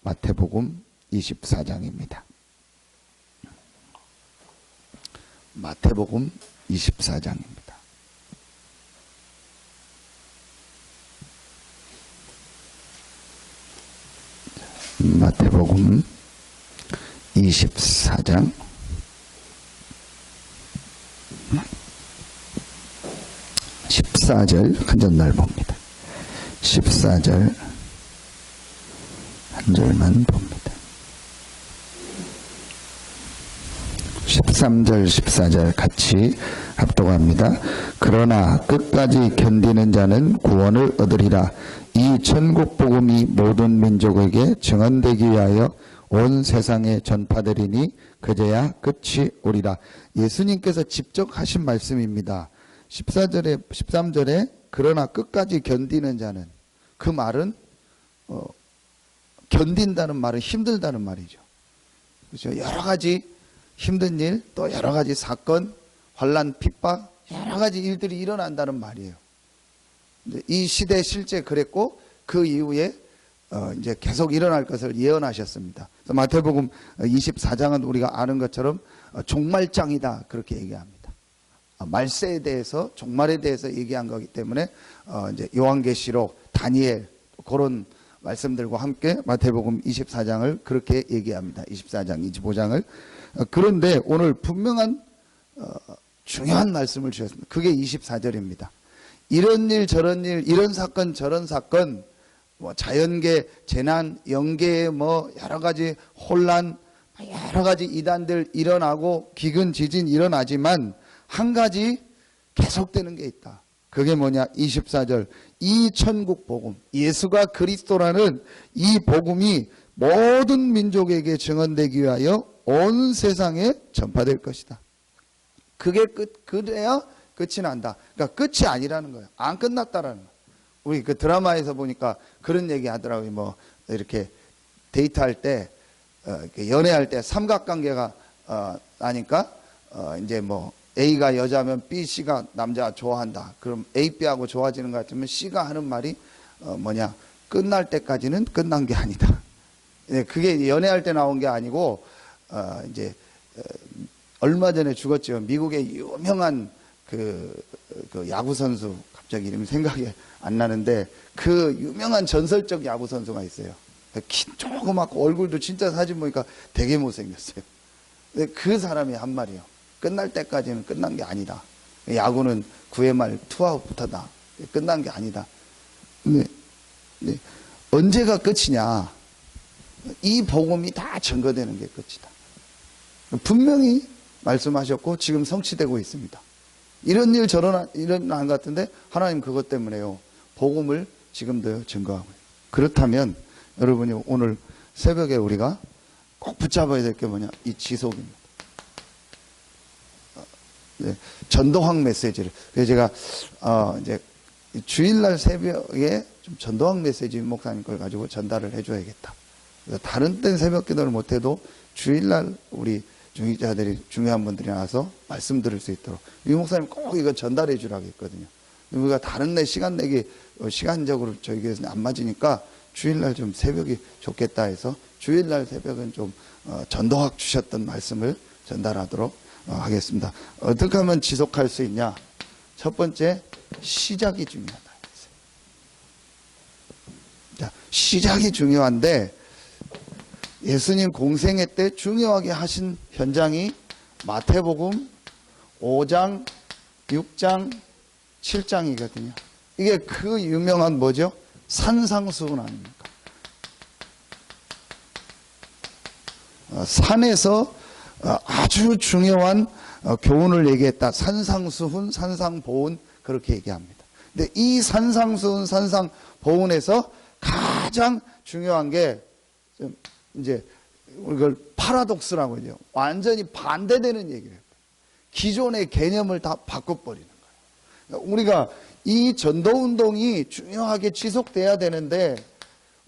마태복음 24장입니다. 마태복음 24장입니다. 마태복음 24장 14절 한 절날 봅니다. 14절 한 절만 봅니다. 13절 14절 같이 합독합니다. 그러나 끝까지 견디는 자는 구원을 얻으리라. 이 천국 복음이 모든 민족에게 증언되기 위하여 온 세상에 전파되리니 그제야 끝이 오리라. 예수님께서 직접 하신 말씀입니다. 13절에 그러나 끝까지 견디는 자는, 그 말은 견딘다는 말은 힘들다는 말이죠. 그렇죠? 여러 가지 힘든 일, 또 여러 가지 사건, 환난, 핍박, 여러 가지 일들이 일어난다는 말이에요. 이 시대에 실제 그랬고 그 이후에 이제 계속 일어날 것을 예언하셨습니다. 그래서 마태복음 24장은 우리가 아는 것처럼 종말장이다 그렇게 얘기합니다. 말세에 대해서, 종말에 대해서 얘기한 거기 때문에 이제 요한계시록, 다니엘 그런 말씀들과 함께 마태복음 24장을 그렇게 얘기합니다. 24장, 25장을. 그런데 오늘 분명한 중요한 말씀을 주셨습니다. 그게 24절입니다. 이런 일 저런 일, 이런 사건 저런 사건, 뭐 자연계 재난, 영계의 뭐 여러 가지 혼란, 여러 가지 이단들 일어나고 기근 지진 일어나지만 한 가지 계속되는 게 있다. 그게 뭐냐? 24절. 이 천국 복음, 예수가 그리스도라는 이 복음이 모든 민족에게 증언되기 위하여 온 세상에 전파될 것이다. 그게 그래야 끝이 난다. 그러니까 끝이 아니라는 거예요. 안 끝났다라는 거예요. 우리 그 드라마에서 보니까 그런 얘기 하더라고요. 뭐 이렇게 데이트할 때, 연애할 때 삼각관계가 나니까 이제 뭐 A가 여자면 B, C가 남자 좋아한다. 그럼 A, B하고 좋아지는 것 같으면 C가 하는 말이 뭐냐? 끝날 때까지는 끝난 게 아니다. 그게 연애할 때 나온 게 아니고 이제 얼마 전에 죽었죠. 미국의 유명한 그 야구 선수, 갑자기 이름이 생각이 안 나는데 그 유명한 전설적 야구 선수가 있어요. 키 조그맣고 얼굴도 진짜 사진 보니까 되게 못생겼어요. 근데 그 사람이 한 말이에요. 끝날 때까지는 끝난 게 아니다. 야구는 9회 말 투아웃부터다. 끝난 게 아니다. 근데 언제가 끝이냐? 이 복음이 다 증거되는 게 끝이다. 분명히 말씀하셨고 지금 성취되고 있습니다. 이런 일 저런 일은 안 같은데 하나님 그것 때문에요. 복음을 지금도 증거하고 있어요. 그렇다면 여러분이 오늘 새벽에 우리가 꼭 붙잡아야 될 게 뭐냐? 이 지속입니다. 전도학 메시지를. 그래서 제가 이제 주일날 새벽에 좀 전도학 메시지 목사님 걸 가지고 전달을 해줘야겠다. 그래서 다른 때는 새벽 기도를 못해도 주일날 우리 중직자들이 중요한 분들이 나와서 말씀 들을 수 있도록 이 목사님 꼭 이거 전달해 주라고 했거든요. 우리가 다른 날 시간 내기 시간적으로 저희 교회에서는 안 맞으니까 주일날 좀 새벽이 좋겠다 해서 주일날 새벽은 좀 전도학 주셨던 말씀을 전달하도록 하겠습니다. 어떻게 하면 지속할 수 있냐? 첫 번째, 시작이 중요하다. 자, 시작이 중요한데 예수님 공생애 때 중요하게 하신 현장이 마태복음 5장, 6장, 7장이거든요. 이게 그 유명한 뭐죠? 산상수훈 아닙니까? 산에서 아주 중요한 교훈을 얘기했다. 산상수훈, 산상보훈 그렇게 얘기합니다. 근데 이 산상수훈, 산상보훈에서 가장 중요한 게 이제 이걸 파라독스라고 하죠. 완전히 반대되는 얘기를 해요. 기존의 개념을 다 바꿔버리는 거예요. 우리가 이 전도운동이 중요하게 지속돼야 되는데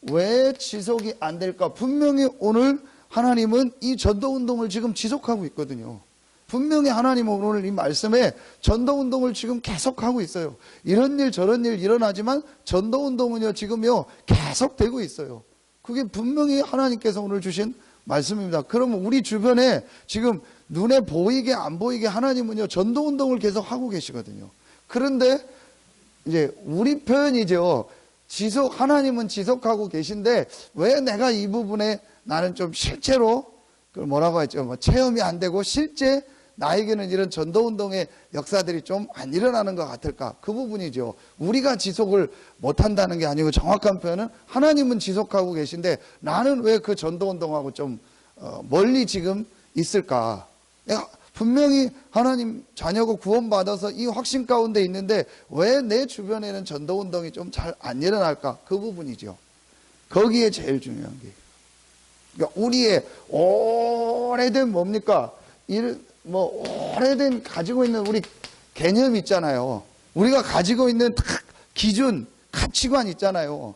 왜 지속이 안 될까? 분명히 오늘 하나님은 이 전도운동을 지금 지속하고 있거든요. 분명히 하나님은 오늘 이 말씀에 전도운동을 지금 계속하고 있어요. 이런 일 저런 일 일어나지만 전도운동은요 지금요 계속되고 있어요. 그게 분명히 하나님께서 오늘 주신 말씀입니다. 그러면 우리 주변에 지금 눈에 보이게 안 보이게 하나님은요, 전도운동을 계속 하고 계시거든요. 그런데 이제 우리 표현이죠. 하나님은 지속하고 계신데 왜 내가 이 부분에 나는 좀 실제로 그 뭐라고 했죠? 뭐 체험이 안 되고 실제 나에게는 이런 전도운동의 역사들이 좀 안 일어나는 것 같을까? 그 부분이죠. 우리가 지속을 못한다는 게 아니고 정확한 표현은 하나님은 지속하고 계신데 나는 왜 그 전도운동하고 좀 멀리 지금 있을까? 내가 분명히 하나님 자녀고 구원받아서 이 확신 가운데 있는데 왜 내 주변에는 전도운동이 좀 잘 안 일어날까? 그 부분이죠. 거기에 제일 중요한 게. 그러니까 우리의 오래된 뭡니까? 오래된 가지고 있는 우리 개념 있잖아요. 우리가 가지고 있는 기준, 가치관 있잖아요.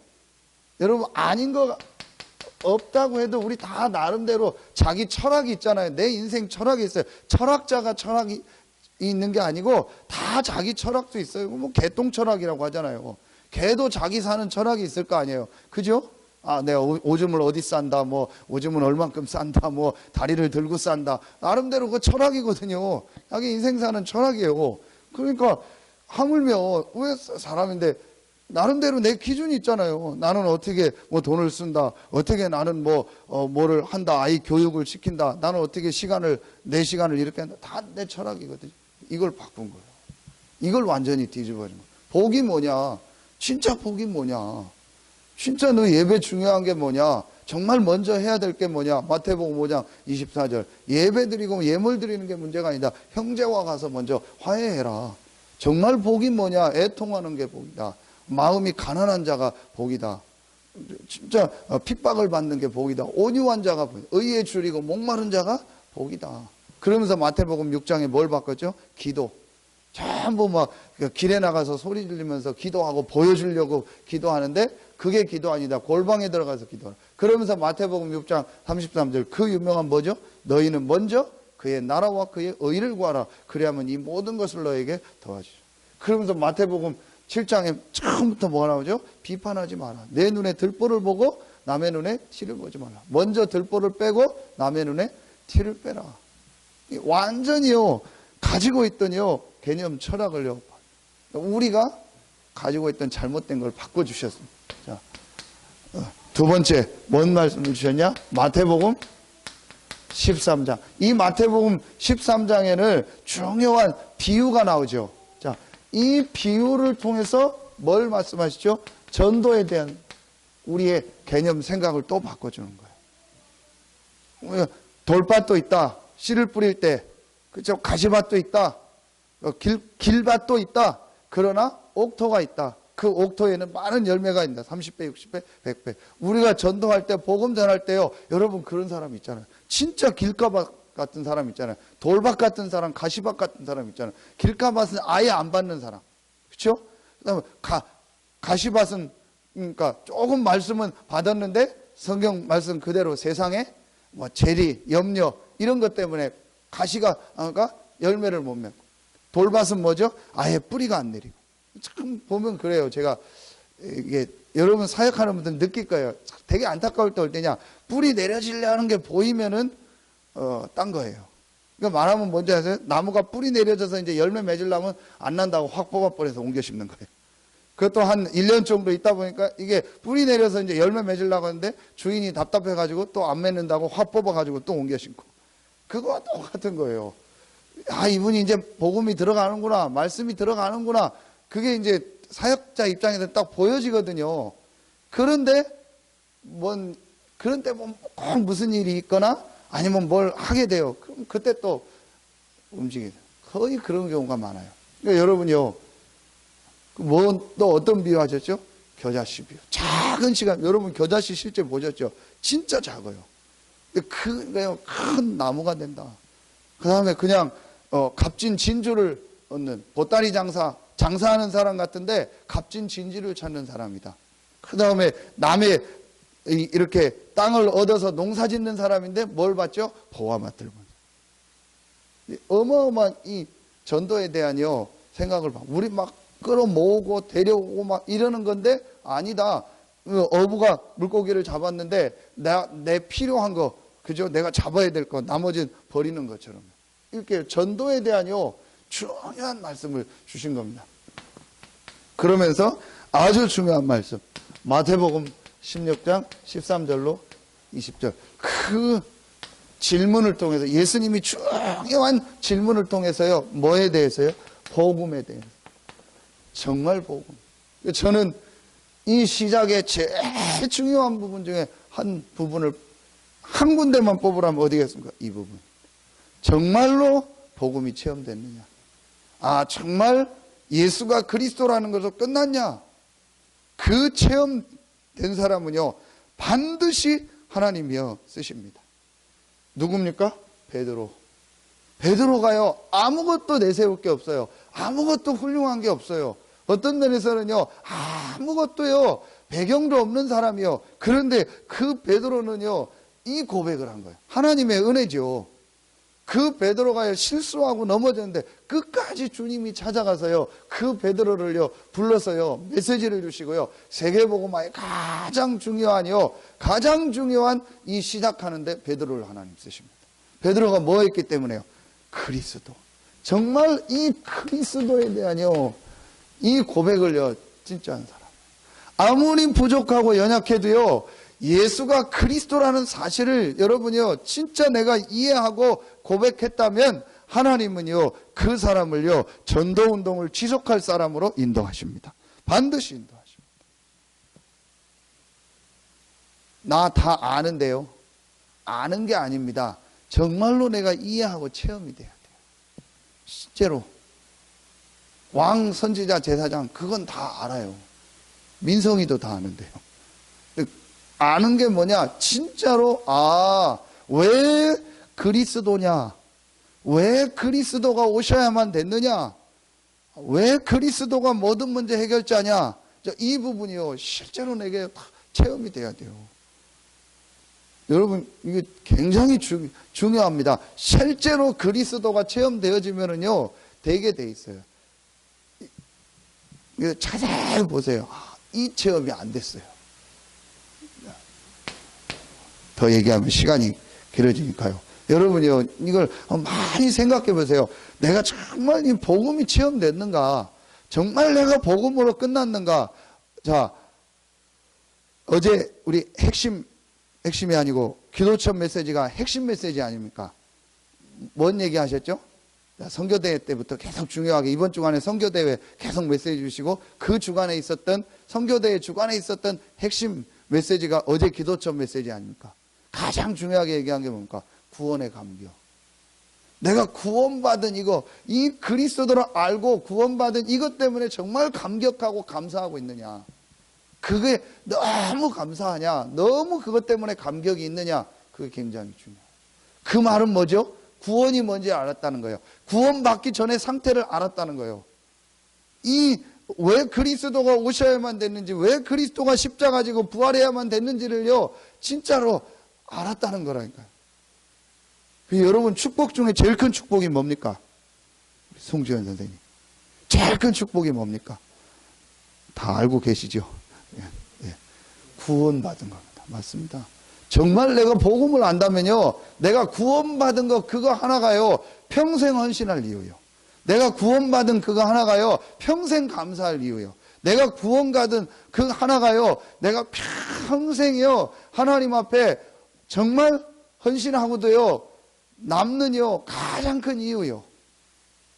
여러분, 아닌 거 없다고 해도 우리 다 나름대로 자기 철학이 있잖아요. 내 인생 철학이 있어요. 철학자가 철학이 있는 게 아니고 다 자기 철학도 있어요. 뭐 개똥 철학이라고 하잖아요. 개도 자기 사는 철학이 있을 거 아니에요. 그죠? 아, 내가 오줌을 어디 싼다, 뭐, 오줌은 얼만큼 싼다, 뭐, 다리를 들고 싼다. 나름대로 그 철학이거든요. 자기 인생 사는 철학이에요. 그러니까, 하물며, 왜 사람인데, 나름대로 내 기준이 있잖아요. 나는 어떻게 뭐 돈을 쓴다. 어떻게 나는 뭐를 한다. 아이 교육을 시킨다. 나는 어떻게 내 시간을 이렇게 한다. 다 내 철학이거든요. 이걸 바꾼 거예요. 이걸 완전히 뒤집어진 거예요. 복이 뭐냐? 진짜 복이 뭐냐? 진짜 너 예배 중요한 게 뭐냐? 정말 먼저 해야 될 게 뭐냐? 마태복음 5장 24절. 예배 드리고 예물 드리는 게 문제가 아니다. 형제와 가서 먼저 화해해라. 정말 복이 뭐냐? 애통하는 게 복이다. 마음이 가난한 자가 복이다. 진짜 핍박을 받는 게 복이다. 온유한 자가 복이다. 의에 줄이고 목마른 자가 복이다. 그러면서 마태복음 6장에 뭘 바꿨죠? 기도. 전부 막 길에 나가서 소리 지르면서 기도하고 보여주려고 기도하는데 그게 기도 아니다. 골방에 들어가서 기도하라. 그러면서 마태복음 6장 33절 그 유명한 뭐죠? 너희는 먼저 그의 나라와 그의 의를 구하라. 그래야만 이 모든 것을 너에게 더하시죠. 그러면서 마태복음 7장에 처음부터 뭐가 나오죠? 비판하지 마라. 내 눈에 들보를 보고 남의 눈에 티를 보지 말라. 먼저 들보를 빼고 남의 눈에 티를 빼라. 완전히요 가지고 있던요 개념 철학을요 우리가 가지고 있던 잘못된 걸 바꿔주셨습니다. 자, 두 번째 뭔 말씀을 주셨냐? 마태복음 13장. 이 마태복음 13장에는 중요한 비유가 나오죠. 자, 이 비유를 통해서 뭘 말씀하시죠? 전도에 대한 우리의 개념 생각을 또 바꿔주는 거예요. 돌밭도 있다. 씨를 뿌릴 때, 그죠? 가시밭도 있다. 길밭도 있다. 그러나 옥토가 있다. 그 옥토에는 많은 열매가 있다. 30배, 60배, 100배. 우리가 전도할 때, 복음 전할 때요. 여러분 그런 사람 있잖아요. 진짜 길가밭 같은 사람 있잖아요. 돌밭 같은 사람, 가시밭 같은 사람 있잖아요. 길가밭은 아예 안 받는 사람. 그렇죠? 그다음에 가시밭은 그러니까 조금 말씀은 받았는데 성경 말씀 그대로 세상에 뭐 재리, 염려 이런 것 때문에 가시가 열매를 못 맺고 돌밭은 뭐죠? 아예 뿌리가 안 내리고 참 보면 그래요. 제가 이게 여러분 사역하는 분들 느낄 거예요. 되게 안타까울 때 올 때냐 뿌리 내려지려는 게 보이면은 딴 거예요. 그러니까 말하면 뭔지 아세요? 나무가 뿌리 내려져서 이제 열매 맺으려면 안 난다고 확 뽑아버려서 옮겨 심는 거예요. 그것도 한 1년 정도 있다 보니까 이게 뿌리 내려서 이제 열매 맺으려고 하는데 주인이 답답해가지고 또 안 맺는다고 확 뽑아가지고 또 옮겨 심고. 그거와 똑같은 거예요. 아, 이분이 이제 복음이 들어가는구나. 말씀이 들어가는구나. 그게 이제 사역자 입장에서 딱 보여지거든요. 그런데 그런데 꼭 무슨 일이 있거나 아니면 뭘 하게 돼요. 그럼 그때 또 움직이게 돼요. 거의 그런 경우가 많아요. 그러니까 여러분요. 또 어떤 비유 하셨죠? 겨자씨 비유. 작은 시간, 여러분 겨자씨 실제 보셨죠? 진짜 작아요. 큰 나무가 된다. 그 다음에 그냥 값진 진주를 얻는 보따리 장사하는 사람 같은데 값진 진주를 찾는 사람이다. 그 다음에 남의 이렇게 땅을 얻어서 농사 짓는 사람인데 뭘 받죠? 보화맛을 받죠. 어마어마한 이 전도에 대한요 생각을 봐. 우리 막 끌어모으고 데려오고 막 이러는 건데 아니다. 어부가 물고기를 잡았는데 내 필요한 거, 그죠? 내가 잡아야 될 거, 나머지는 버리는 것처럼. 이렇게 전도에 대한요 중요한 말씀을 주신 겁니다. 그러면서 아주 중요한 말씀, 마태복음 16장 13절로 20절, 그 질문을 통해서, 예수님이 중요한 질문을 통해서요, 뭐에 대해서요? 복음에 대해서. 정말 복음. 저는 이 시작의 제일 중요한 부분 중에 한 부분을 한 군데만 뽑으라면 어디겠습니까? 이 부분. 정말로 복음이 체험됐느냐? 아, 정말 예수가 그리스도라는 것으로 끝났냐? 그 체험된 사람은요, 반드시 하나님이여 쓰십니다. 누굽니까? 베드로. 베드로가요, 아무것도 내세울 게 없어요. 아무것도 훌륭한 게 없어요. 어떤 면에서는요, 아무것도요, 배경도 없는 사람이요. 그런데 그 베드로는요, 이 고백을 한 거예요. 하나님의 은혜죠. 그 베드로가 실수하고 넘어졌는데 끝까지 주님이 찾아가서요, 그 베드로를요 불러서요 메시지를 주시고요, 세계복음화의 가장 중요한요, 가장 중요한 이 시작하는데 베드로를 하나님 쓰십니다. 베드로가 뭐 했기 때문에요? 그리스도. 정말 이 그리스도에 대한요 이 고백을요 진짜 한 사람. 아무리 부족하고 연약해도요, 예수가 그리스도라는 사실을 여러분이요 진짜 내가 이해하고 고백했다면 하나님은요 그 사람을요 전도운동을 지속할 사람으로 인도하십니다. 반드시 인도하십니다. 나 다 아는데요, 아는 게 아닙니다. 정말로 내가 이해하고 체험이 돼야 돼요. 실제로 왕, 선지자, 제사장 그건 다 알아요. 민성이도 다 아는데요. 아는 게 뭐냐? 진짜로 왜 그리스도냐? 왜 그리스도가 오셔야만 됐느냐? 왜 그리스도가 모든 문제 해결자냐? 이 부분이요 실제로 내게 체험이 돼야 돼요. 여러분 이게 굉장히 중요합니다. 실제로 그리스도가 체험되어지면은요 되게 돼 있어요. 자세히 보세요. 이 체험이 안 됐어요. 더 얘기하면 시간이 길어지니까요. 여러분이요, 이걸 많이 생각해 보세요. 내가 정말 이 복음이 체험됐는가? 정말 내가 복음으로 끝났는가? 자, 어제 우리 핵심이 아니고 기도처 메시지가 핵심 메시지 아닙니까? 뭔 얘기 하셨죠? 선교대회 때부터 계속 중요하게 이번 주간에 선교대회 계속 메시지 주시고, 그 주간에 있었던 선교대회 주간에 있었던 핵심 메시지가 어제 기도처 메시지 아닙니까? 가장 중요하게 얘기한 게 뭡니까? 구원의 감격. 내가 구원받은 이 그리스도를 알고 구원받은 이것 때문에 정말 감격하고 감사하고 있느냐? 그게 너무 감사하냐? 너무 그것 때문에 감격이 있느냐? 그게 굉장히 중요해요. 그 말은 뭐죠? 구원이 뭔지 알았다는 거예요. 구원받기 전에 상태를 알았다는 거예요. 왜 그리스도가 오셔야만 됐는지, 왜 그리스도가 십자가 지고 부활해야만 됐는지를요 진짜로 알았다는 거라니까요. 여러분 축복 중에 제일 큰 축복이 뭡니까? 송지현 선생님, 제일 큰 축복이 뭡니까? 다 알고 계시죠? 예. 구원받은 겁니다. 맞습니다. 정말 내가 복음을 안다면요, 내가 구원받은 거 그거 하나가요 평생 헌신할 이유요. 내가 구원받은 그거 하나가요 평생 감사할 이유요. 내가 구원받은 그 하나가요 내가 평생요 하나님 앞에 정말 헌신하고도요 남는요 가장 큰 이유요.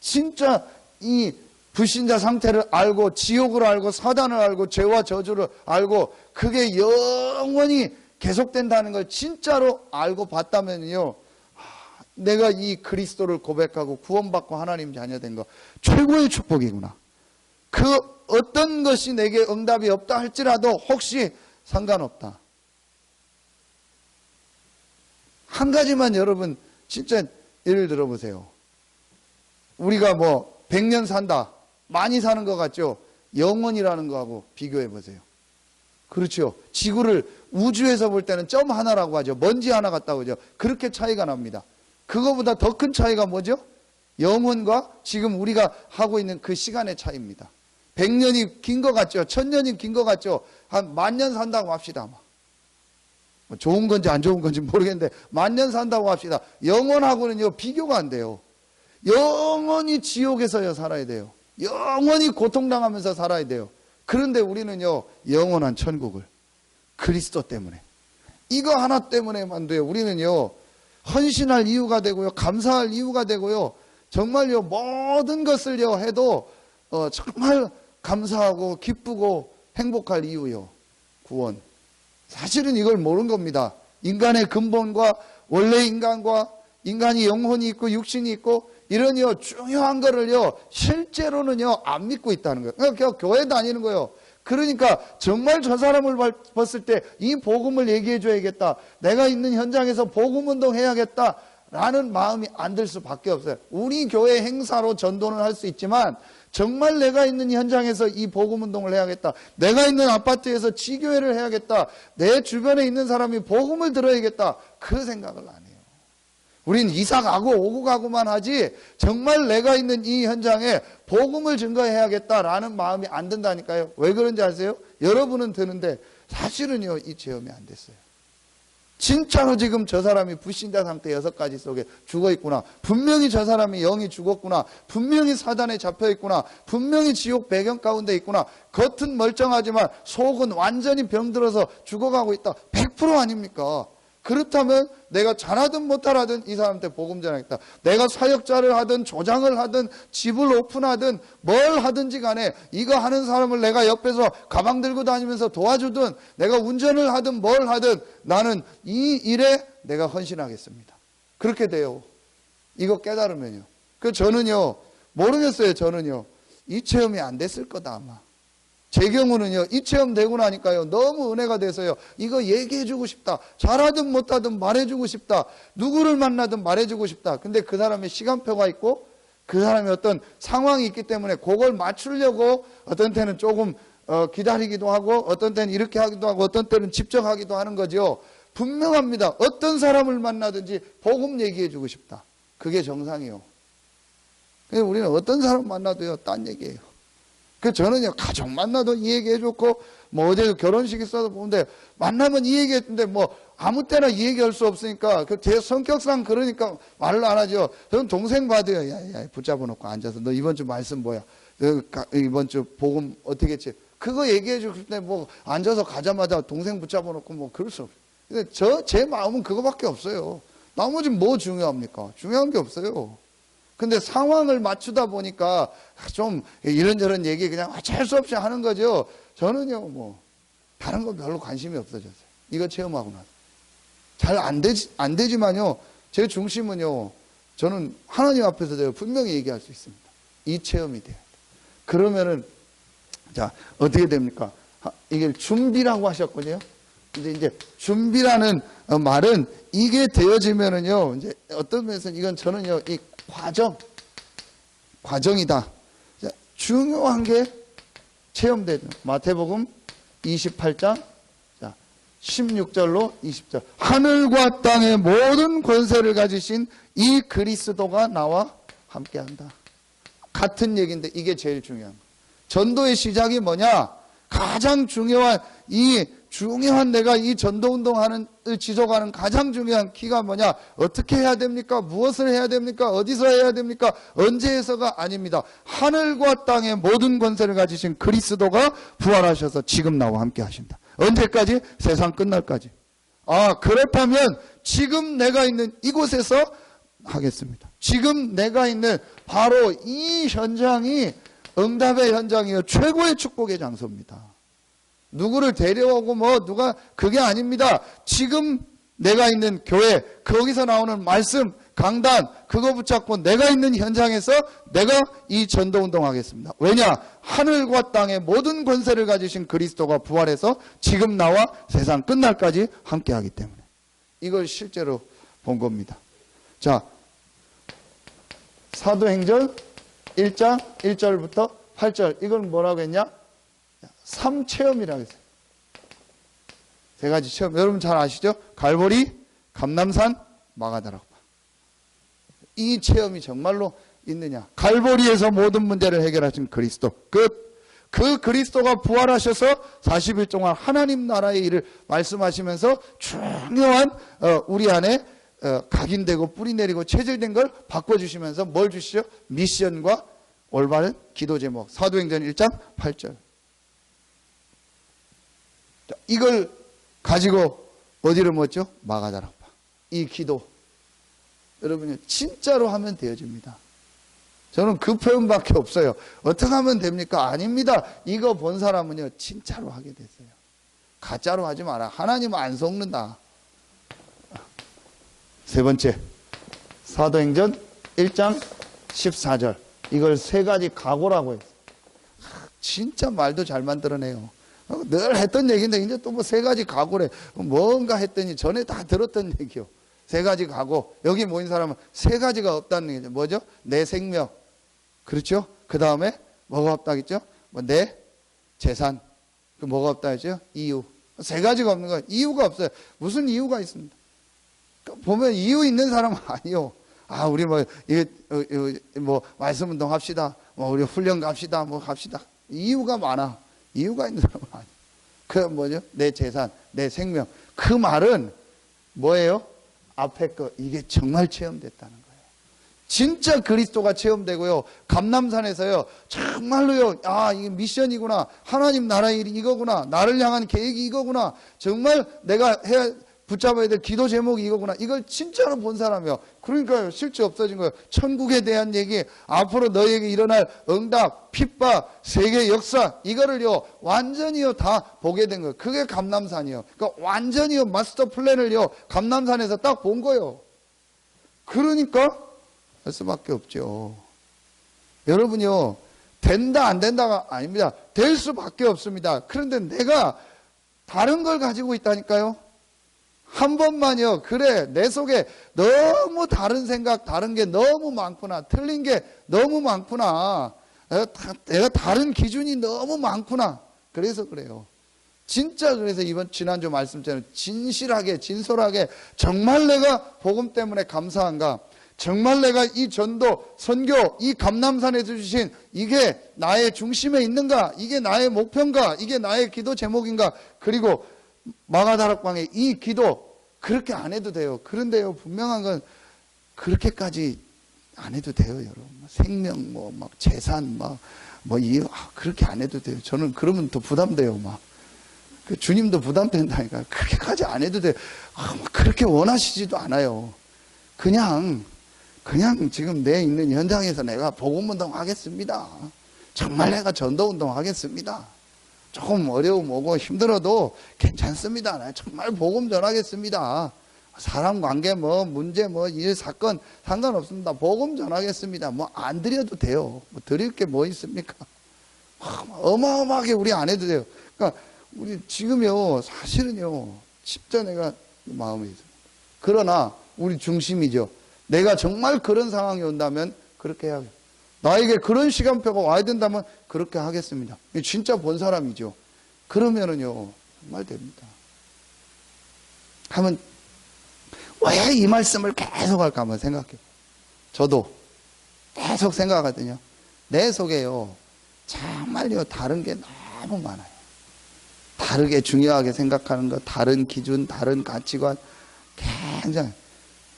진짜 이 불신자 상태를 알고, 지옥을 알고, 사단을 알고, 죄와 저주를 알고, 그게 영원히 계속된다는 걸 진짜로 알고 봤다면요, 내가 이 그리스도를 고백하고 구원받고 하나님 자녀 된 거 최고의 축복이구나. 그 어떤 것이 내게 응답이 없다 할지라도 혹시 상관없다. 한 가지만 여러분 진짜 예를 들어보세요. 우리가 100년 산다, 많이 사는 것 같죠? 영원이라는 거하고 비교해 보세요. 그렇죠. 지구를 우주에서 볼 때는 점 하나라고 하죠. 먼지 하나 같다고 하죠. 그렇게 차이가 납니다. 그거보다 더 큰 차이가 뭐죠? 영혼과 지금 우리가 하고 있는 그 시간의 차이입니다. 100년이 긴 것 같죠? 1000년이 긴 것 같죠? 한 10,000년 산다고 합시다. 뭐 좋은 건지 안 좋은 건지 모르겠는데 10,000년 산다고 합시다. 영원하고는요 비교가 안 돼요. 영원히 지옥에서요 살아야 돼요. 영원히 고통당하면서 살아야 돼요. 그런데 우리는요 영원한 천국을 그리스도 때문에, 이거 하나 때문에만 돼요. 우리는요 헌신할 이유가 되고요, 감사할 이유가 되고요, 정말요 모든 것을요 해도 정말 감사하고 기쁘고 행복할 이유요, 구원. 사실은 이걸 모르는 겁니다. 인간의 근본과 원래 인간과 인간이 영혼이 있고 육신이 있고 이런요 중요한 거를요 실제로는요 안 믿고 있다는 거예요. 그러니까 교회 다니는 거예요. 그러니까 정말 저 사람을 봤을 때 이 복음을 얘기해 줘야겠다, 내가 있는 현장에서 복음 운동 해야겠다 라는 마음이 안 들 수밖에 없어요. 우리 교회 행사로 전도는 할 수 있지만 정말 내가 있는 현장에서 이 복음 운동을 해야겠다, 내가 있는 아파트에서 지교회를 해야겠다, 내 주변에 있는 사람이 복음을 들어야겠다, 그 생각을 안 해요. 우린 이사 가고 오고 가고만 하지 정말 내가 있는 이 현장에 복음을 증거해야겠다라는 마음이 안 든다니까요. 왜 그런지 아세요? 여러분은 드는데 사실은요 이 체험이 안 됐어요. 진짜로 지금 저 사람이 불신자 상태 6가지 속에 죽어 있구나, 분명히 저 사람이 영이 죽었구나, 분명히 사단에 잡혀 있구나, 분명히 지옥 배경 가운데 있구나, 겉은 멀쩡하지만 속은 완전히 병들어서 죽어가고 있다, 100% 아닙니까? 그렇다면 내가 잘하든 못하든 이 사람한테 복음 전하겠다, 내가 사역자를 하든 조장을 하든 집을 오픈하든 뭘 하든지 간에 이거 하는 사람을 내가 옆에서 가방 들고 다니면서 도와주든 내가 운전을 하든 뭘 하든 나는 이 일에 내가 헌신하겠습니다. 그렇게 돼요. 이거 깨달으면요. 저는요 모르겠어요. 저는요 이 체험이 안 됐을 거다 아마. 제 경우는요 이 체험 되고 나니까요 너무 은혜가 돼서요 이거 얘기해주고 싶다, 잘하든 못하든 말해주고 싶다, 누구를 만나든 말해주고 싶다. 근데 그 사람의 시간표가 있고 그 사람의 어떤 상황이 있기 때문에 그걸 맞추려고 어떤 때는 조금 기다리기도 하고 어떤 때는 이렇게 하기도 하고 어떤 때는 집중하기도 하는 거죠. 분명합니다. 어떤 사람을 만나든지 복음 얘기해주고 싶다, 그게 정상이에요. 우리는 어떤 사람 만나도요 딴 얘기예요. 저는요 가족 만나도 이 얘기 해줬고 뭐 어제 결혼식 있어서 보는데 만나면 이 얘기 했는데 뭐 아무 때나 이 얘기 할 수 없으니까 제 성격상 그러니까 말을 안 하죠. 저는 동생 봐도요 야 붙잡아 놓고 앉아서 너 이번 주 말씀 뭐야, 너 이번 주 복음 어떻게 했지, 그거 얘기해 줄 때 뭐 앉아서 가자마자 동생 붙잡아 놓고 뭐 그럴 수 없어요. 근데 제 마음은 그거밖에 없어요. 나머지는 뭐 중요합니까? 중요한 게 없어요. 근데 상황을 맞추다 보니까 좀 이런저런 얘기 그냥 어쩔 수 없이 하는 거죠. 저는요 뭐 다른 거 별로 관심이 없어졌어요. 이거 체험하고 나서 잘 안 되지만요 제 중심은요 저는 하나님 앞에서 분명히 얘기할 수 있습니다. 이 체험이 돼요. 그러면은 자 어떻게 됩니까? 이게 준비라고 하셨거든요. 이제 준비라는 말은 이게 되어지면은요 이제 어떤 면에서는 이건 저는요 이 과정이다. 자, 중요한 게 체험되죠. 마태복음 28장 16절로 20절. 하늘과 땅의 모든 권세를 가지신 이 그리스도가 나와 함께한다. 같은 얘기인데 이게 제일 중요한 거예요. 전도의 시작이 뭐냐? 가장 중요한 내가 이 전도운동하는 지속하는 가장 중요한 키가 뭐냐? 어떻게 해야 됩니까? 무엇을 해야 됩니까? 어디서 해야 됩니까? 언제 해서가 아닙니다. 하늘과 땅의 모든 권세를 가지신 그리스도가 부활하셔서 지금 나와 함께 하신다. 언제까지? 세상 끝날까지. 그렇다면 지금 내가 있는 이곳에서 하겠습니다. 지금 내가 있는 바로 이 현장이 응답의 현장이요 최고의 축복의 장소입니다. 누구를 데려오고 누가 그게 아닙니다. 지금 내가 있는 교회, 거기서 나오는 말씀, 강단, 그거 붙잡고 내가 있는 현장에서 내가 이 전도운동 하겠습니다. 왜냐? 하늘과 땅의 모든 권세를 가지신 그리스도가 부활해서 지금 나와 세상 끝날까지 함께하기 때문에 이걸 실제로 본 겁니다. 자, 사도행전 1장 1절부터 8절 이건 뭐라고 했냐? 3체험이라고 했어요. 3가지 체험. 여러분 잘 아시죠? 갈보리, 감람산, 마가다락방. 이 체험이 정말로 있느냐? 갈보리에서 모든 문제를 해결하신 그리스도 끝. 그 그리스도가 부활하셔서 40일 동안 하나님 나라의 일을 말씀하시면서 중요한 우리 안에 각인되고 뿌리 내리고 체질된 걸 바꿔주시면서 뭘 주시죠? 미션과 올바른 기도 제목. 사도행전 1장 8절. 이걸 가지고 어디를 모았죠? 마가다락방. 이 기도. 여러분이 진짜로 하면 되어집니다. 저는 그 표현밖에 없어요. 어떻게 하면 됩니까? 아닙니다. 이거 본 사람은요, 진짜로 하게 됐어요. 가짜로 하지 마라. 하나님은 안 속는다. 세 번째, 사도행전 1장 14절. 이걸 세 가지 각오라고 했어요. 진짜 말도 잘 만들어내요. 늘 했던 얘기인데 이제 또 뭐 세 가지 각오래. 뭔가 했더니 전에 다 들었던 얘기요. 세 가지 각오. 여기 모인 사람은 세 가지가 없다는 얘기죠. 뭐죠? 내 생명. 그렇죠? 그 다음에 뭐가 없다겠죠? 내 재산. 뭐가 없다 했죠? 이유. 세 가지가 없는 거예요. 이유가 없어요. 무슨 이유가 있습니다. 보면 이유 있는 사람은 아니요. 아, 우리 말씀 운동 합시다. 우리 훈련 갑시다. 갑시다. 이유가 많아. 이유가 있는 사람은 아니에요. 그 뭐죠? 내 재산, 내 생명. 그 말은 뭐예요? 앞에 거, 이게 정말 체험됐다는 거예요. 진짜 그리스도가 체험되고요. 감람산에서요, 정말로요, 아, 이게 미션이구나. 하나님 나라의 일이 이거구나. 나를 향한 계획이 이거구나. 정말 내가 붙잡아야 될 기도 제목이 이거구나. 이걸 진짜로 본 사람이요. 그러니까요, 실제 없어진 거예요. 천국에 대한 얘기, 앞으로 너에게 일어날 응답, 핍박, 세계 역사, 이거를요, 완전히요, 다 보게 된 거예요. 그게 감람산이요. 그러니까 완전히요, 마스터 플랜을요, 감람산에서 딱 본 거예요. 그러니까, 할 수밖에 없죠. 여러분요, 된다, 안 된다가 아닙니다. 될 수밖에 없습니다. 그런데 내가 다른 걸 가지고 있다니까요. 한 번만요. 그래, 내 속에 너무 다른 생각, 다른 게 너무 많구나. 틀린 게 너무 많구나. 내가 다른 기준이 너무 많구나. 그래서 그래요. 진짜 그래서 지난주 말씀처럼 진실하게, 진솔하게 정말 내가 복음 때문에 감사한가? 정말 내가 이 전도, 선교, 이 감람산에서 주신 이게 나의 중심에 있는가? 이게 나의 목표인가? 이게 나의 기도 제목인가? 그리고 마가다락방에 이 기도 그렇게 안 해도 돼요. 그런데요, 분명한 건 그렇게까지 안 해도 돼요, 여러분. 생명, 막 재산, 그렇게 안 해도 돼요. 저는 그러면 더 부담돼요, 주님도 부담된다니까. 그렇게까지 안 해도 돼요. 그렇게 원하시지도 않아요. 그냥 지금 내 있는 현장에서 내가 복음운동 하겠습니다. 정말 내가 전도운동 하겠습니다. 조금 어려움 오고 힘들어도 괜찮습니다. 나 정말 복음 전하겠습니다. 사람 관계 문제 일 사건 상관없습니다. 복음 전하겠습니다. 안 드려도 돼요. 드릴 게 뭐 있습니까? 어마어마하게 우리 안 해도 돼요. 그러니까 우리 지금요, 사실은요, 진짜 내가 마음에 있어요. 그러나 우리 중심이죠. 내가 정말 그런 상황이 온다면 그렇게 해야겠어요. 나에게 그런 시간표가 와야 된다면 그렇게 하겠습니다. 진짜 본 사람이죠. 그러면은요, 정말 됩니다. 하면, 왜 이 말씀을 계속 할까 한번 생각해요. 저도 계속 생각하거든요. 내 속에요, 정말요, 다른 게 너무 많아요. 다르게 중요하게 생각하는 것, 다른 기준, 다른 가치관, 굉장히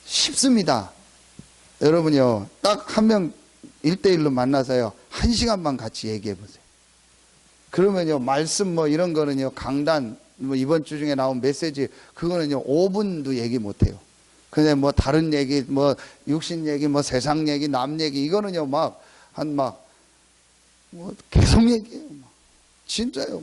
쉽습니다. 여러분요, 딱 한 명 1대1로 만나서요, 1시간만 같이 얘기해 보세요. 그러면요, 말씀 이런 거는요, 강단, 이번 주 중에 나온 메시지, 그거는요, 5분도 얘기 못 해요. 그냥 다른 얘기, 육신 얘기, 세상 얘기, 남 얘기, 이거는요, 계속 얘기해요. 진짜요,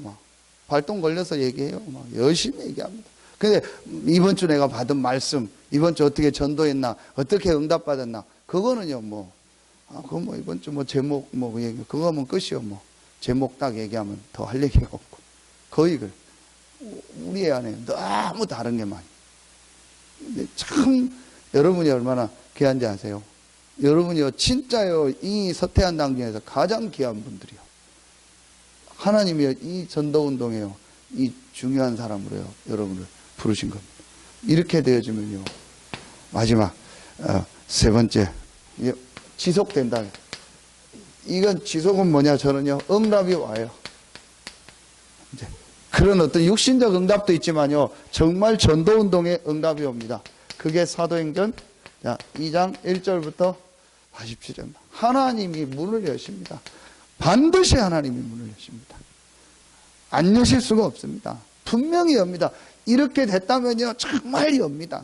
발동 걸려서 얘기해요. 열심히 얘기합니다. 근데 이번 주 내가 받은 말씀, 이번 주 어떻게 전도했나, 어떻게 응답받았나, 그거는요, 이번 주 제목, 얘기, 그거 하면 끝이요, 제목 딱 얘기하면 더 할 얘기가 없고. 거의 우리 안에 너무 다른 게 많이. 근데 참, 여러분이 얼마나 귀한지 아세요? 여러분이요, 진짜요, 이 서태한 당 중에서 가장 귀한 분들이요. 하나님이요, 이 전도운동에요, 이 중요한 사람으로요, 여러분을 부르신 겁니다. 이렇게 되어지면요, 마지막, 세 번째, 지속된다. 이건 지속은 뭐냐? 저는요, 응답이 와요. 이제 그런 어떤 육신적 응답도 있지만요, 정말 전도운동의 응답이 옵니다. 그게 사도행전 2장 1절부터 47절. 하나님이 문을 여십니다. 반드시 하나님이 문을 여십니다. 안 여실 수가 없습니다. 분명히 엽니다. 이렇게 됐다면요, 정말 엽니다.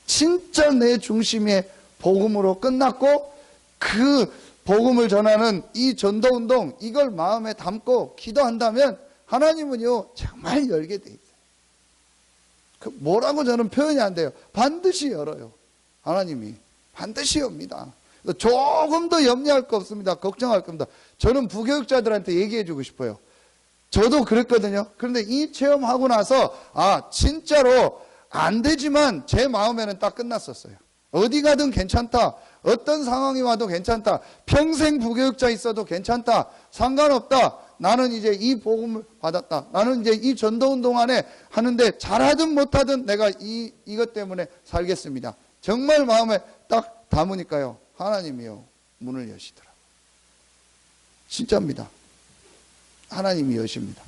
진짜 내 중심의 복음으로 끝났고, 그 복음을 전하는 이 전도운동, 이걸 마음에 담고 기도한다면 하나님은요, 정말 열게 돼 있어요. 뭐라고 저는 표현이 안 돼요. 반드시 열어요. 하나님이 반드시 엽니다. 조금 더 염려할 거 없습니다. 걱정할 겁니다. 저는 부교육자들한테 얘기해 주고 싶어요. 저도 그랬거든요. 그런데 이 체험하고 나서 진짜로 안 되지만 제 마음에는 딱 끝났었어요. 어디 가든 괜찮다. 어떤 상황이 와도 괜찮다. 평생 부교육자 있어도 괜찮다. 상관없다. 나는 이제 이 복음을 받았다. 나는 이제 이 전도운동 안에 하는데 잘하든 못하든 내가 이것 때문에 살겠습니다. 정말 마음에 딱 담으니까요, 하나님이요, 문을 여시더라고요. 진짜입니다. 하나님이 여십니다.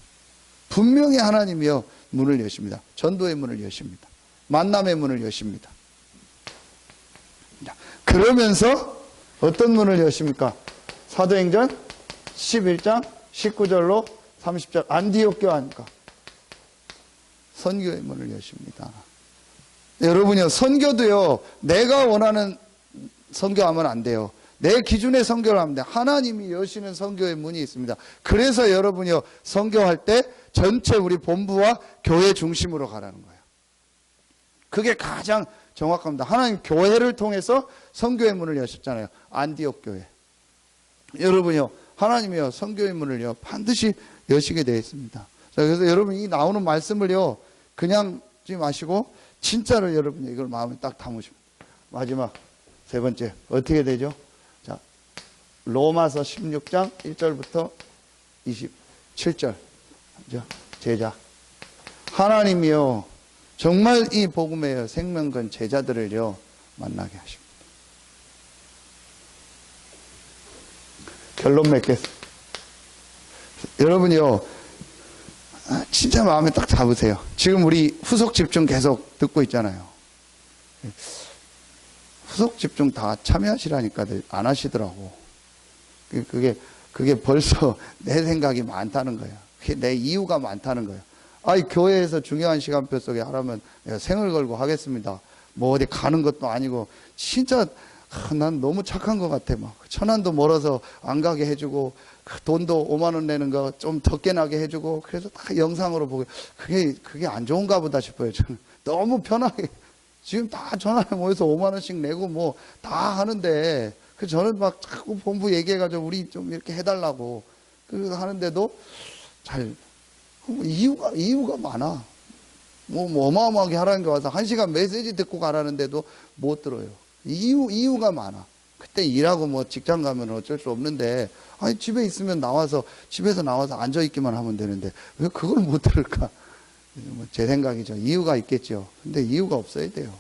분명히 하나님이요, 문을 여십니다. 전도의 문을 여십니다. 만남의 문을 여십니다. 그러면서 어떤 문을 여십니까? 사도행전 11장 19절로 30절 안디옥 교회니까 선교의 문을 여십니다. 여러분이요, 선교도요, 내가 원하는 선교하면 안 돼요. 내 기준의 선교를 하면 돼요. 하나님이 여시는 선교의 문이 있습니다. 그래서 여러분이요, 선교할 때 전체 우리 본부와 교회 중심으로 가라는 거예요. 그게 가장 정확합니다. 하나님 교회를 통해서 선교의 문을 여셨잖아요. 안디옥 교회. 여러분이요, 하나님이요, 선교의 문을요, 반드시 여시게 되어 있습니다. 자, 그래서 여러분 이 나오는 말씀을요, 그냥 하지 마시고 진짜로 여러분이 이걸 마음에 딱 담으십니다. 마지막 세 번째 어떻게 되죠? 자, 로마서 16장 1절부터 27절. 제자. 하나님이요, 정말 이 복음의 생명건 제자들을요, 만나게 하십니다. 결론 맺겠습니다. 여러분이요, 진짜 마음에 딱 잡으세요. 지금 우리 후속 집중 계속 듣고 있잖아요. 후속 집중 다 참여하시라니까 안 하시더라고. 그게 벌써 내 생각이 많다는 거예요. 그게 내 이유가 많다는 거예요. 교회에서 중요한 시간표 속에 하라면 내가 생을 걸고 하겠습니다. 뭐 어디 가는 것도 아니고, 진짜 난 너무 착한 것 같아. 막 천안도 멀어서 안 가게 해주고, 돈도 5만 원 내는 거 좀 적게 나게 해주고, 그래서 다 영상으로 보고, 그게 안 좋은가 보다 싶어요. 저는 너무 편하게 지금 다 전화에 모여서 5만 원씩 내고 뭐 다 하는데, 저는 막 자꾸 본부 얘기해가지고 우리 좀 이렇게 해달라고 하는데도 잘 이유가 많아. 뭐 어마어마하게 하라는 게 와서 1시간 메시지 듣고 가라는데도 못 들어요. 이유가 많아. 그때 일하고 뭐 직장 가면 어쩔 수 없는데, 집에서 나와서 앉아있기만 하면 되는데, 왜 그걸 못 들을까? 제 생각이죠. 이유가 있겠죠. 근데 이유가 없어야 돼요.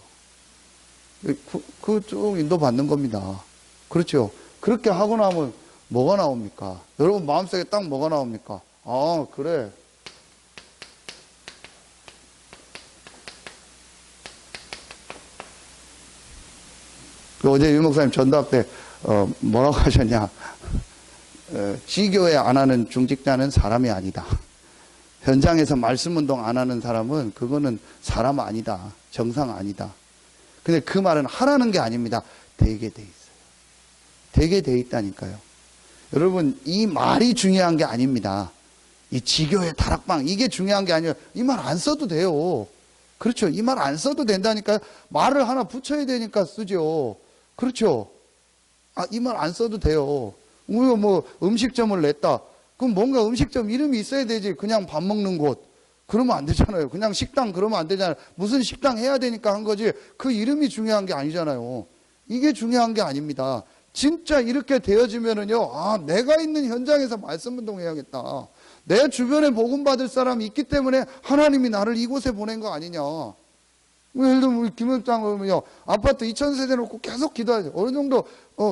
쭉 인도받는 겁니다. 그렇죠. 그렇게 하고 나면 뭐가 나옵니까? 여러분 마음속에 딱 뭐가 나옵니까? 그래. 어제 유 목사님 전도학 때 뭐라고 하셨냐? 지교회 안 하는 중직자는 사람이 아니다. 현장에서 말씀운동 안 하는 사람은 그거는 사람 아니다. 정상 아니다. 근데 그 말은 하라는 게 아닙니다. 되게 돼 있어요. 되게 돼 있다니까요. 여러분, 이 말이 중요한 게 아닙니다. 이 지교회 다락방 이게 중요한 게 아니에요. 이 말 안 써도 돼요. 그렇죠. 이 말 안 써도 된다니까요. 말을 하나 붙여야 되니까 쓰죠. 그렇죠. 이 말 안 써도 돼요. 우리가 뭐 음식점을 냈다. 그럼 뭔가 음식점 이름이 있어야 되지. 그냥 밥 먹는 곳. 그러면 안 되잖아요. 그냥 식당 그러면 안 되잖아요. 무슨 식당 해야 되니까 한 거지. 그 이름이 중요한 게 아니잖아요. 이게 중요한 게 아닙니다. 진짜 이렇게 되어지면은요, 내가 있는 현장에서 말씀운동 해야겠다. 내 주변에 복음 받을 사람이 있기 때문에 하나님이 나를 이곳에 보낸 거 아니냐. 예를 들면 우리 김영장은요, 아파트 2000세대 놓고 계속 기도하죠. 어느 정도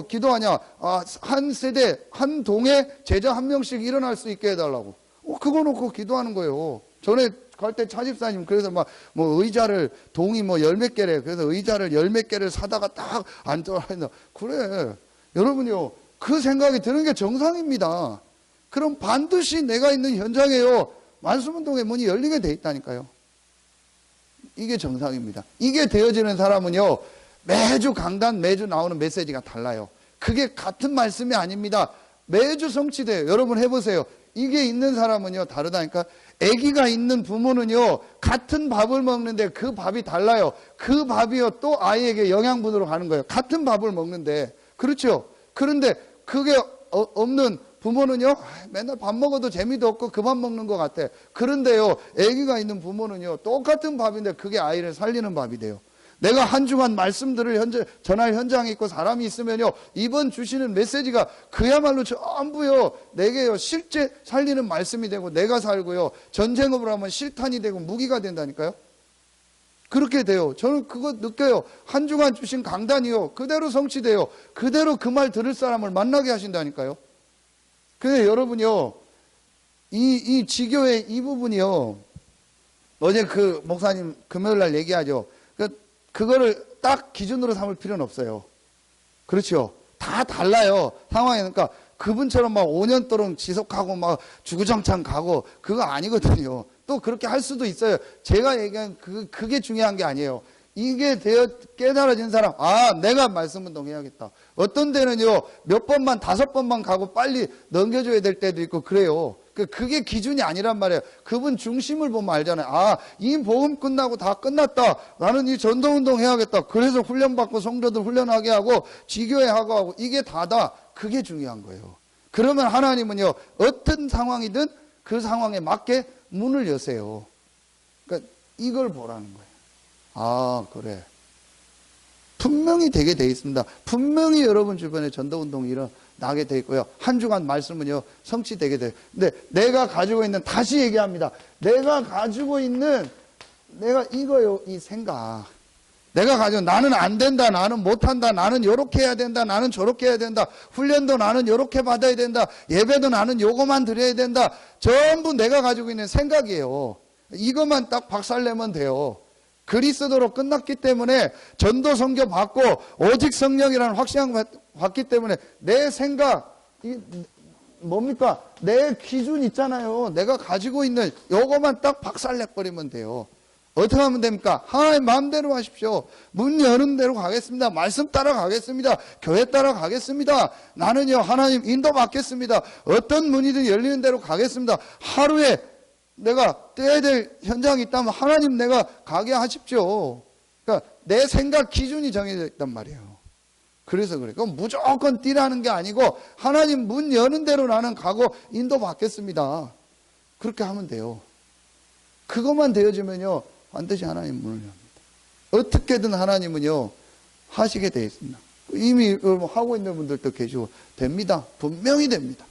기도하냐. 한 세대 한 동에 제자 한 명씩 일어날 수 있게 해달라고. 그거 놓고 기도하는 거예요. 전에 갈 때 차집사님 그래서 막 뭐 의자를 동이 뭐 열 몇 개래. 그래서 의자를 열 몇 개를 사다가 딱 앉아라. 그래. 여러분요. 그 생각이 드는 게 정상입니다. 그럼 반드시 내가 있는 현장에요. 만수문동의 문이 열리게 돼 있다니까요. 이게 정상입니다. 이게 되어지는 사람은요. 매주 강단, 매주 나오는 메시지가 달라요. 그게 같은 말씀이 아닙니다. 매주 성취돼요. 여러분 해보세요. 이게 있는 사람은요. 다르다니까. 아기가 있는 부모는요. 같은 밥을 먹는데 그 밥이 달라요. 그 밥이요. 또 아이에게 영양분으로 가는 거예요. 같은 밥을 먹는데. 그렇죠? 그런데 그게 없는 부모는요. 맨날 밥 먹어도 재미도 없고 그 밥 먹는 것 같아. 그런데요. 아기가 있는 부모는요. 똑같은 밥인데 그게 아이를 살리는 밥이 돼요. 내가 한 주간 말씀들을 전할 현장에 있고 사람이 있으면요. 이번 주시는 메시지가 그야말로 전부요. 내게요. 실제 살리는 말씀이 되고 내가 살고요. 전쟁업을 하면 실탄이 되고 무기가 된다니까요. 그렇게 돼요. 저는 그거 느껴요. 한 주간 주신 강단이요. 그대로 성취돼요. 그대로 그 말 들을 사람을 만나게 하신다니까요. 근데 여러분요. 이 지교의 이 부분이요. 어제 그 목사님 금요일 날 얘기하죠. 그거를 딱 기준으로 삼을 필요는 없어요. 그렇죠. 다 달라요. 상황이. 그러니까 그분처럼 막 5년 동안 지속하고 막 주구장창 가고 그거 아니거든요. 또 그렇게 할 수도 있어요. 제가 얘기한 그게 중요한 게 아니에요. 이게 깨달아진 사람, 내가 말씀운동 해야겠다. 어떤 데는요, 몇 번만, 5번만 가고 빨리 넘겨줘야 될 때도 있고 그래요. 그게 기준이 아니란 말이에요. 그분 중심을 보면 알잖아요. 이 복음 끝나고 다 끝났다. 나는 이 전도운동 해야겠다. 그래서 훈련받고 성도들 훈련하게 하고 지교회 하고 이게 다다. 그게 중요한 거예요. 그러면 하나님은요, 어떤 상황이든 그 상황에 맞게 문을 여세요. 그러니까 이걸 보라는 거예요. 그래. 분명히 되게 돼 있습니다. 분명히 여러분 주변에 전도운동이 일어나게 돼 있고요. 한 주간 말씀은요, 성취되게 돼요. 근데 내가 가지고 있는, 다시 얘기합니다. 내가 가지고 있는, 내가 이거요, 이 생각. 내가 가지고 나는 안 된다, 나는 못한다, 나는 요렇게 해야 된다, 나는 저렇게 해야 된다, 훈련도 나는 요렇게 받아야 된다, 예배도 나는 요거만 드려야 된다. 전부 내가 가지고 있는 생각이에요. 이것만 딱 박살내면 돼요. 그리스도로 끝났기 때문에 전도 선교 받고 오직 성령이라는 확신을 받기 때문에 내 생각, 뭡니까? 내 기준 있잖아요. 내가 가지고 있는 요거만 딱 박살내버리면 돼요. 어떻게 하면 됩니까? 하나님 마음대로 하십시오. 문 여는 대로 가겠습니다. 말씀 따라 가겠습니다. 교회 따라 가겠습니다. 나는요, 하나님 인도 받겠습니다. 어떤 문이든 열리는 대로 가겠습니다. 하루에 내가 떼야 될 현장이 있다면 하나님 내가 가게 하십시오. 그러니까 내 생각 기준이 정해져 있단 말이에요. 그래서 그래. 그럼 무조건 뛰라는 게 아니고 하나님 문 여는 대로 나는 가고 인도 받겠습니다. 그렇게 하면 돼요. 그것만 되어지면요. 반드시 하나님 문을 엽니다. 어떻게든 하나님은요. 하시게 되어 있습니다. 이미 하고 있는 분들도 계시고 됩니다. 분명히 됩니다.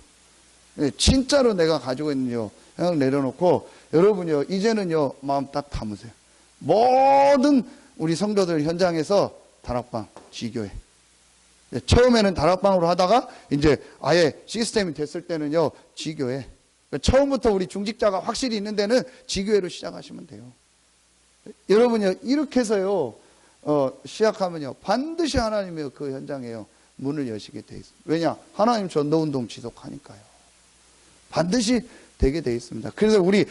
진짜로 내가 가지고 있는요. 그냥 내려놓고 여러분요. 이제는요. 마음 딱 담으세요. 모든 우리 성도들 현장에서 다락방, 지교회. 처음에는 다락방으로 하다가 이제 아예 시스템이 됐을 때는요. 지교회. 처음부터 우리 중직자가 확실히 있는 데는 지교회로 시작하시면 돼요. 여러분요. 이렇게 해서요. 시작하면요. 반드시 하나님의 그 현장에요. 문을 여시게 돼 있습니다. 왜냐? 하나님 전도운동 지속하니까요. 반드시 되게 돼 있습니다. 그래서 우리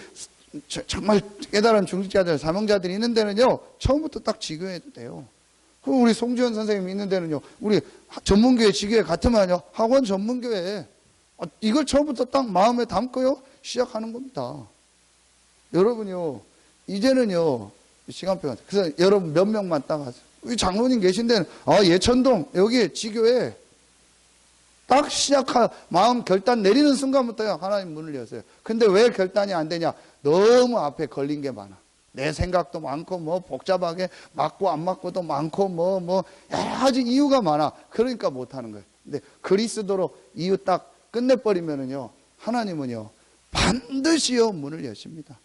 정말 깨달은 중직자들, 사명자들이 있는 데는요. 처음부터 딱 지교해도 돼요. 그럼 우리 송지현 선생님 있는 데는요. 우리 전문교회 지교회 같으면요. 학원 전문교회. 이걸 처음부터 딱 마음에 담고요. 시작하는 겁니다. 여러분요. 이제는요. 시간표가. 그래서 여러분 몇 명만 딱 하세요. 우리 장로님 계신 데는 예천동 여기 지교회 딱 마음 결단 내리는 순간부터요. 하나님 문을 여세요. 근데 왜 결단이 안 되냐? 너무 앞에 걸린 게 많아. 내 생각도 많고 뭐 복잡하게 맞고 안 맞고도 많고 뭐 여러 가지 이유가 많아. 그러니까 못 하는 거예요. 근데 그리스도로 이유 딱 끝내버리면은요. 하나님은요. 반드시요 문을 여십니다.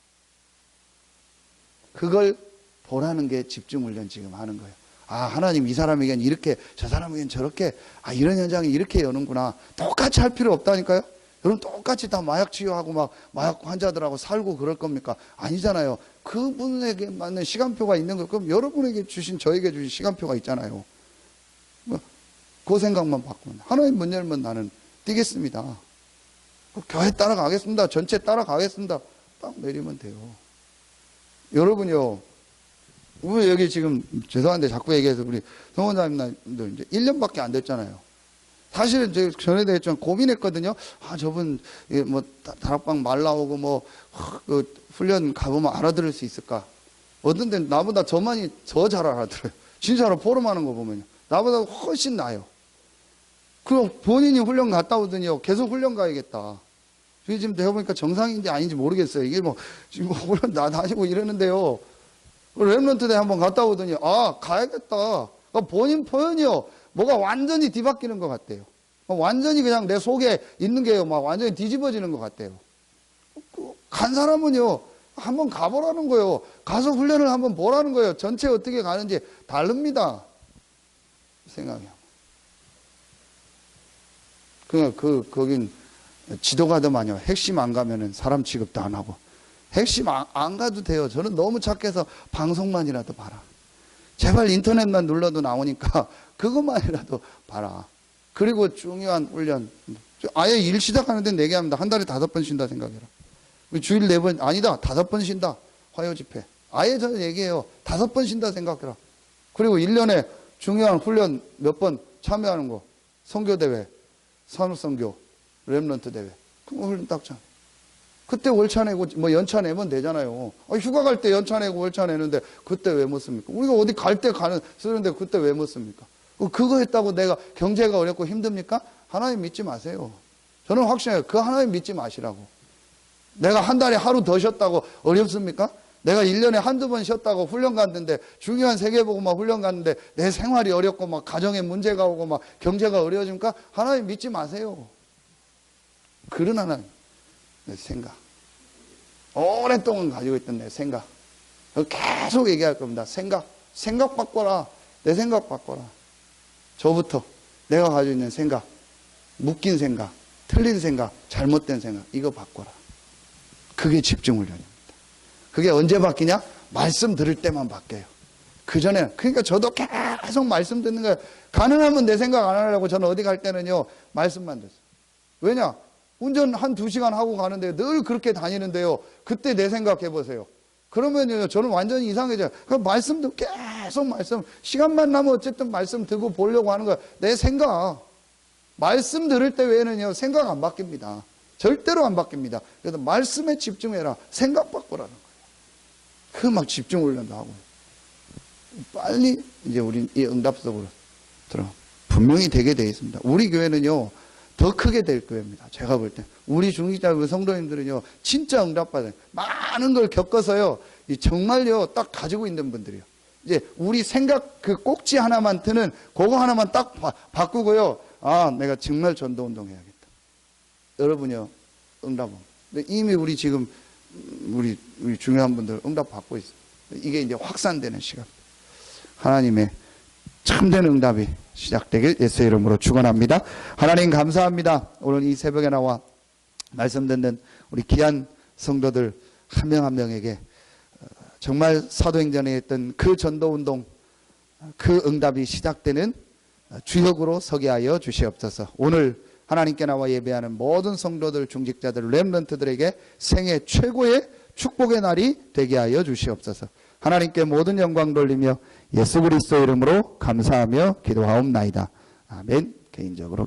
그걸 보라는 게 집중훈련 지금 하는 거예요. 하나님 이 사람에겐 이렇게 저 사람에겐 저렇게 이런 현장이 이렇게 여는구나. 똑같이 할 필요 없다니까요. 여러분 똑같이 다 마약 치유하고 막 마약 환자들하고 살고 그럴 겁니까? 아니잖아요. 그분에게 맞는 시간표가 있는 거. 그럼 여러분에게 주신, 저에게 주신 시간표가 있잖아요. 그 생각만 바꾸면, 하나님 문 열면 나는 뛰겠습니다. 교회 따라가겠습니다. 전체 따라가겠습니다. 딱 내리면 돼요. 여러분요, 우리 여기 지금 죄송한데 자꾸 얘기해서 우리 성원자님들 이제 1년밖에 안 됐잖아요. 사실은 제가 전에도 했지만 고민했거든요. 저분 뭐 다락방 말 나오고 뭐 그 훈련 가보면 알아들을 수 있을까? 어떤 데는 나보다 저만이 더 잘 알아들어요. 진짜로 포럼하는 거 보면요, 나보다 훨씬 나아요. 그럼 본인이 훈련 갔다 오더니요, 계속 훈련 가야겠다. 저희 지금 내가 보니까 정상인지 아닌지 모르겠어요. 이게 뭐 지금 훈련 다니고 이러는데요, 렘넌트 대 한번 갔다 오더니 가야겠다. 본인 표현이요, 뭐가 완전히 뒤바뀌는 것 같대요. 완전히 그냥 내 속에 있는 게요, 막 완전히 뒤집어지는 것 같대요. 간 사람은요, 한번 가보라는 거예요. 가서 훈련을 한번 보라는 거예요. 전체 어떻게 가는지 다릅니다. 생각해요. 거긴 지도가더만요, 핵심 안 가면은 사람 취급도 안 하고. 핵심 안 가도 돼요. 저는 너무 착해서 방송만이라도 봐라. 제발 인터넷만 눌러도 나오니까 그것만이라도 봐라. 그리고 중요한 훈련, 아예 일 시작하는데 4개 합니다. 한 달에 5번 쉰다 생각해라. 주일 4번, 아니다, 5번 쉰다. 화요 집회. 아예 저는 얘기해요. 5번 쉰다 생각해라. 그리고 1년에 중요한 훈련 몇 번 참여하는 거. 선교대회, 산업선교, 렘넌트 대회. 그거 훈련 딱 참. 그때 월차 내고 뭐 연차 내면 되잖아요. 휴가 갈 때 연차 내고 월차 내는데 그때 왜 못 씁니까? 우리가 어디 갈 때 쓰는데 그때 왜 못 씁니까? 그거 했다고 내가 경제가 어렵고 힘듭니까? 하나님 믿지 마세요. 저는 확신해요. 그 하나님 믿지 마시라고. 내가 한 달에 하루 더 쉬었다고 어렵습니까? 내가 1년에 한두 번 쉬었다고 훈련 갔는데, 중요한 세계보고만 훈련 갔는데 내 생활이 어렵고 막 가정에 문제가 오고 막 경제가 어려워지니까 하나님 믿지 마세요. 그런 하나님. 내 생각, 오랫동안 가지고 있던 내 생각, 계속 얘기할 겁니다. 생각 바꿔라. 내 생각 바꿔라. 저부터 내가 가지고 있는 생각, 묶인 생각, 틀린 생각, 잘못된 생각, 이거 바꿔라. 그게 집중훈련입니다. 그게 언제 바뀌냐? 말씀 들을 때만 바뀌어요. 그전에, 그러니까 저도 계속 말씀 듣는 거예요. 가능하면 내 생각 안 하려고 저는 어디 갈 때는요, 말씀만 듣어요. 왜냐? 운전 한 2시간 하고 가는데 늘 그렇게 다니는데요, 그때 내 생각 해보세요. 그러면요, 저는 완전히 이상해져요. 그러니까 말씀도 계속 시간만 나면 어쨌든 말씀 듣고 보려고 하는 거예요. 내 생각. 말씀 들을 때 외에는요, 생각 안 바뀝니다. 절대로 안 바뀝니다. 그래서 말씀에 집중해라. 생각 바꾸라는 거예요. 그 막 집중 훈련도 하고. 빨리 이제 우리 이 응답 속으로 들어. 분명히 되게 되어 있습니다. 우리 교회는요, 더 크게 될 교회입니다. 제가 볼 때. 우리 중직자 성도님들은요, 진짜 응답받아요. 많은 걸 겪어서요, 정말요, 딱 가지고 있는 분들이요. 이제 우리 생각 그 꼭지 하나만 트는 그거 하나만 딱 바꾸고요. 내가 정말 전도운동 해야겠다. 여러분요, 응답은. 이미 우리 지금, 우리 중요한 분들 응답 받고 있어요. 이게 이제 확산되는 시간. 하나님의 참된 응답이 시작되길 예수의 이름으로 축원합니다. 하나님 감사합니다. 오늘 이 새벽에 나와 말씀 듣는 우리 귀한 성도들 한 명 한 명에게 정말 사도행전에 했던 그 전도운동, 그 응답이 시작되는 주역으로 서게 하여 주시옵소서. 오늘 하나님께 나와 예배하는 모든 성도들, 중직자들, 렘넌트들에게 생애 최고의 축복의 날이 되게 하여 주시옵소서. 하나님께 모든 영광 돌리며 예수 그리스도 이름으로 감사하며 기도하옵나이다. 아멘. 개인적으로